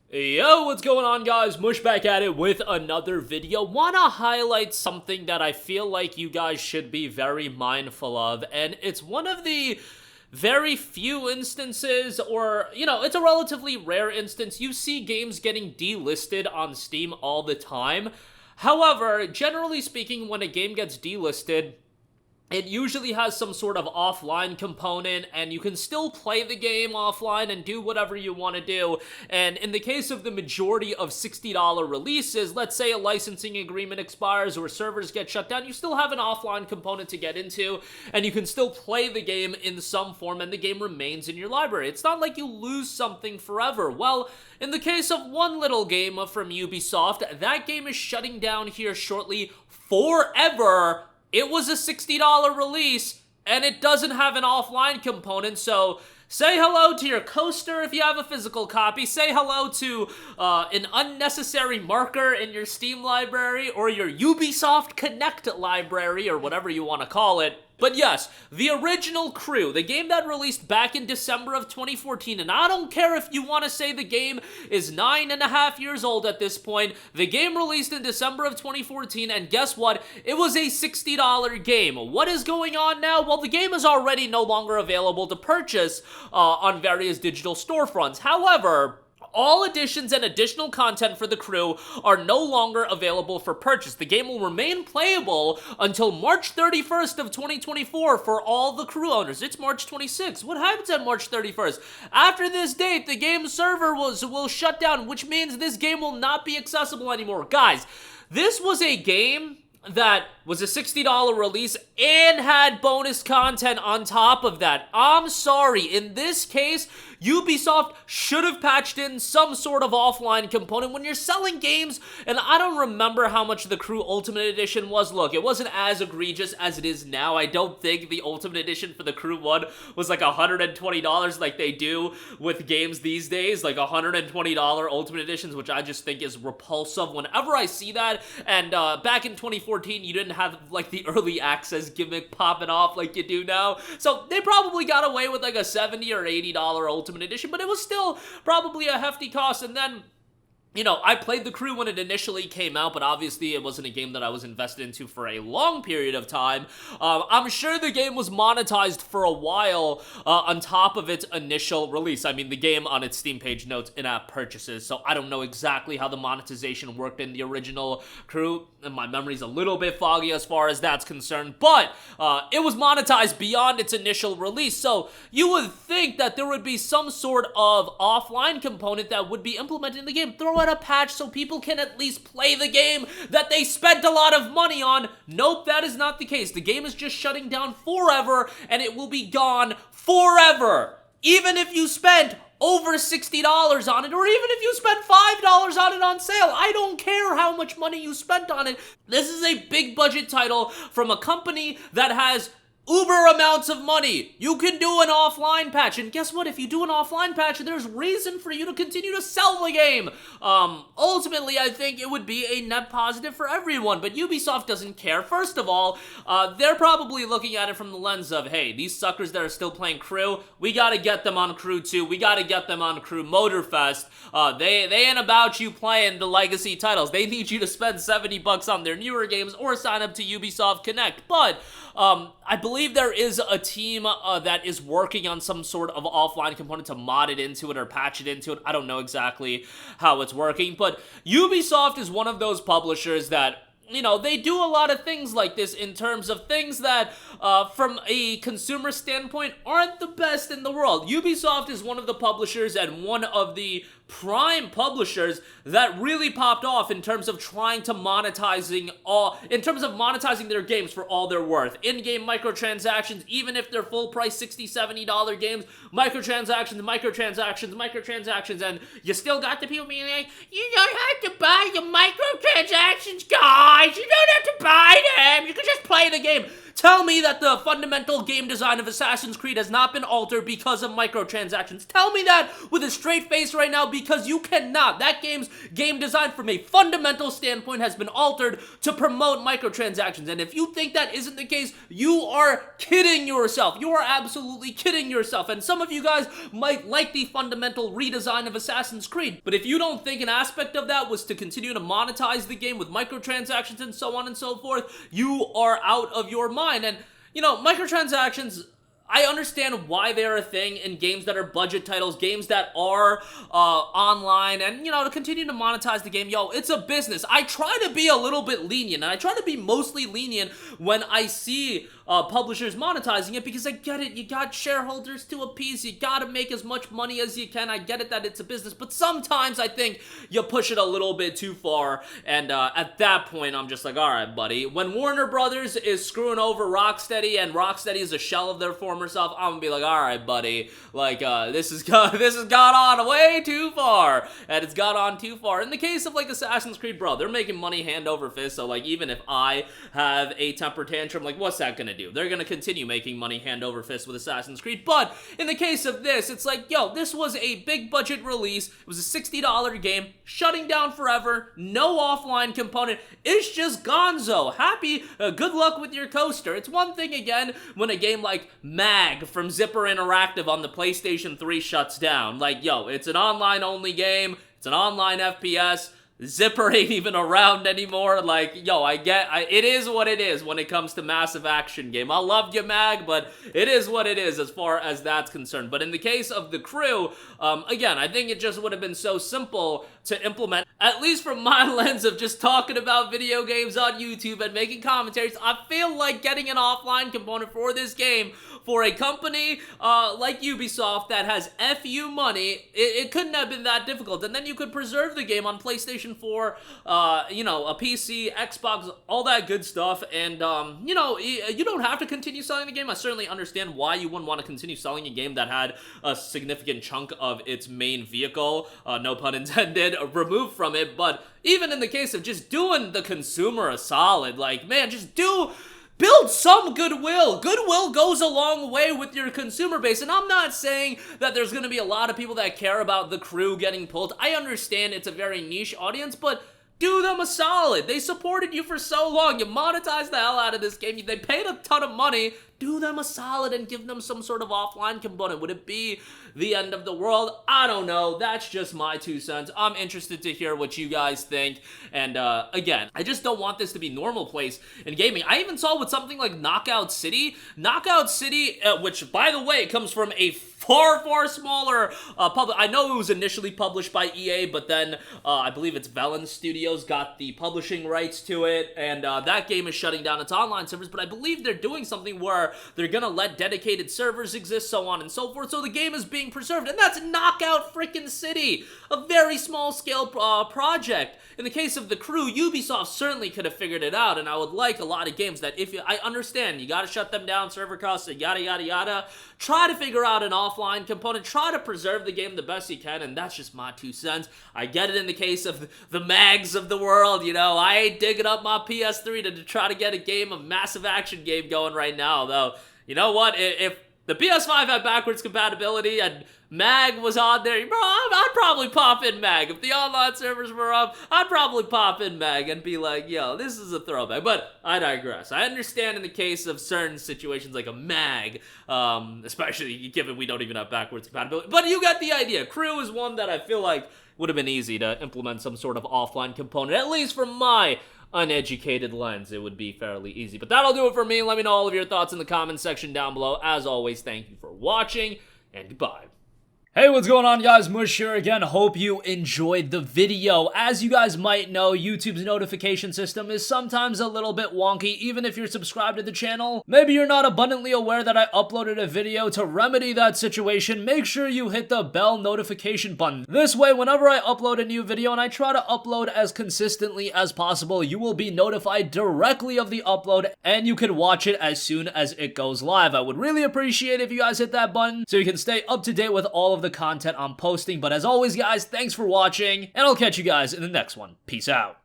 Yo, what's going on, guys? Mush back at it with another video. Wanna highlight something that I feel like you guys should be very mindful of, and it's one of the very few instances, or, it's a relatively rare instance. You see games getting delisted on Steam all the time. However, generally speaking, when a game gets delisted, it usually has some sort of offline component, and you can still play the game offline and do whatever you want to do. And in the case of the majority of $60 releases, let's say a licensing agreement expires or servers get shut down, you still have an offline component to get into, and you can still play the game in some form, and the game remains in your library. It's not like you lose something forever. Well, in the case of one little game from Ubisoft, that game is shutting down here shortly forever. It was a $60 release, and it doesn't have an offline component, so say hello to your coaster if you have a physical copy. Say hello to an unnecessary marker in your Steam library, or your Ubisoft Connect library, or whatever you want to call it. But yes, the original Crew, the game that released back in December of 2014, and I don't care if you want to say the game is 9.5 years old at this point, the game released in December of 2014, and guess what? It was a $60 game. What is going on now? Well, the game is already no longer available to purchase on various digital storefronts. However, all additions and additional content for the Crew are no longer available for purchase. The game will remain playable until March 31st of 2024 for all the Crew owners. It's March 26th. What happens at March 31st? After this date, the game server will shut down, which means this game will not be accessible anymore. Guys, this was a game that was a $60 release and had bonus content on top of that. I'm sorry, in this case, Ubisoft should have patched in some sort of offline component when you're selling games, and I don't remember how much the Crew Ultimate Edition was. Look, it wasn't as egregious as it is now. I don't think the Ultimate Edition for the Crew 1 was like $120 like they do with games these days, like $120 Ultimate Editions, which I just think is repulsive whenever I see that. And back in 2014, you didn't have like the early access gimmick popping off like you do now, so they probably got away with like a $70 or $80 Ultimate Edition, but it was still probably a hefty cost. And then, I played the Crew when it initially came out, but obviously it wasn't a game that I was invested into for a long period of time. I'm sure the game was monetized for a while on top of its initial release. I mean, the game on its Steam page notes in-app purchases, so I don't know exactly how the monetization worked in the original Crew, and my memory's a little bit foggy as far as that's concerned, but it was monetized beyond its initial release, so you would think that there would be some sort of offline component that would be implemented in the game. Throw out a patch so people can at least play the game that they spent a lot of money on. Nope, that is not the case. The game is just shutting down forever, and it will be gone forever. Even if you spent over $60 on it, or even if you spent $5 on it on sale, I don't care how much money you spent on it. This is a big budget title from a company that has uber amounts of money. You can do an offline patch, and guess what? If you do an offline patch, there's reason for you to continue to sell the game. Ultimately, I think it would be a net positive for everyone, but Ubisoft doesn't care. First of all, they're probably looking at it from the lens of, hey, these suckers that are still playing Crew, we gotta get them on Crew 2, we gotta get them on Crew Motorfest. They ain't about you playing the legacy titles. They need you to spend $70 on their newer games or sign up to Ubisoft Connect. But I believe there is a team that is working on some sort of offline component to mod it into it or patch it into it. I don't know exactly how it's working, but Ubisoft is one of those publishers that, they do a lot of things like this in terms of things that, from a consumer standpoint, aren't the best in the world. Ubisoft is one of the publishers and one of the prime publishers that really popped off in terms of trying to monetizing their games for all they're worth. In-game microtransactions, even if they're full price $60, $70 games, microtransactions, and you still got the people being like, you don't have to buy the microtransactions, guys, you don't have to buy them, you can just play the game. Tell me that the fundamental game design of Assassin's Creed has not been altered because of microtransactions. Tell me that with a straight face right now, because you cannot. That game's game design from a fundamental standpoint has been altered to promote microtransactions. And if you think that isn't the case, you are kidding yourself. You are absolutely kidding yourself. And some of you guys might like the fundamental redesign of Assassin's Creed, but if you don't think an aspect of that was to continue to monetize the game with microtransactions and so on and so forth, you are out of your mind. And, you know, microtransactions, I understand why they're a thing in games that are budget titles, games that are online, and, you know, to continue to monetize the game. Yo, it's a business. I try to be a little bit lenient, and I try to be mostly lenient when I see publishers monetizing it, because I get it. You got shareholders to appease. You gotta make as much money as you can. I get it that it's a business, but sometimes I think you push it a little bit too far, and at that point, I'm just like, all right, buddy. When Warner Brothers is screwing over Rocksteady, and Rocksteady is a shell of their former self, I'm gonna be like, all right, buddy. Like, this has gone on way too far, and it's got on too far. In the case of, like, Assassin's Creed, bro, they're making money hand over fist, so, like, even if I have a temper tantrum, like, what's that gonna do? They're gonna continue making money hand over fist with Assassin's Creed. But in the case of this, it's like, yo, this was a big budget release. It was a $60 game, shutting down forever, no offline component. It's just gonzo. Happy, good luck with your coaster. It's one thing, again, when a game like Mag from Zipper Interactive on the PlayStation 3 shuts down. Like, yo, it's an online-only game. It's an online FPS. Zipper ain't even around anymore. Like, yo, it is what it is when it comes to massive action game. I love you, Mag, but it is what it is as far as that's concerned. But in the case of The Crew, again, I think it just would have been so simple to implement, at least from my lens of just talking about video games on YouTube and making commentaries. I feel like getting an offline component for this game for a company like Ubisoft that has FU money, it couldn't have been that difficult. And then you could preserve the game on PlayStation 4, you know, a PC, Xbox, all that good stuff. And, you know, you don't have to continue selling the game. I certainly understand why you wouldn't want to continue selling a game that had a significant chunk of its main vehicle, no pun intended, removed from it. But even in the case of just doing the consumer a solid, like, man, just build some goodwill. Goodwill goes a long way with your consumer base, and I'm not saying that there's going to be a lot of people that care about The Crew getting pulled. I understand it's a very niche audience, but do them a solid. They supported you for so long. You monetized the hell out of this game. They paid a ton of money. Do them a solid and give them some sort of offline component. Would it be the end of the world? I don't know. That's just my 2 cents. I'm interested to hear what you guys think. And again, I just don't want this to be normal place in gaming. I even saw with something like Knockout City. Knockout City, which, by the way, comes from a far, far smaller I know it was initially published by EA, but then I believe it's Velen Studios got the publishing rights to it, and that game is shutting down its online servers, but I believe they're doing something where they're gonna let dedicated servers exist, so on and so forth, so the game is being preserved, and that's Knockout freaking City, a very small scale project. In the case of The Crew, Ubisoft certainly could have figured it out, and I would like a lot of games that, I understand, you gotta shut them down, server costs, yada yada yada, try to figure out an offline component, try to preserve the game the best you can, and that's just my 2 cents. I get it in the case of the Mags of the world, you know, I ain't digging up my PS3 to try to get a massive action game going right now, though. You know what, if the PS5 had backwards compatibility and Mag was on there, bro, I'd probably pop in Mag. If the online servers were up, I'd probably pop in Mag and be like, yo, this is a throwback. But I digress. I understand in the case of certain situations like a Mag, especially given we don't even have backwards compatibility. But you got the idea. Crew is one that I feel like would have been easy to implement some sort of offline component, at least from my uneducated lens. It would be fairly easy. But that'll do it for me. Let me know all of your thoughts in the comments section down below. As always, thank you for watching, and goodbye. Hey, what's going on, guys? Mush here again. Hope you enjoyed the video. As you guys might know, YouTube's notification system is sometimes a little bit wonky, even if you're subscribed to the channel. Maybe you're not abundantly aware that I uploaded a video. To remedy that situation, make sure you hit the bell notification button. This way, whenever I upload a new video, and I try to upload as consistently as possible, you will be notified directly of the upload, and you can watch it as soon as it goes live. I would really appreciate if you guys hit that button so you can stay up to date with all of the content I'm posting. But as always, guys, thanks for watching, and I'll catch you guys in the next one. Peace out.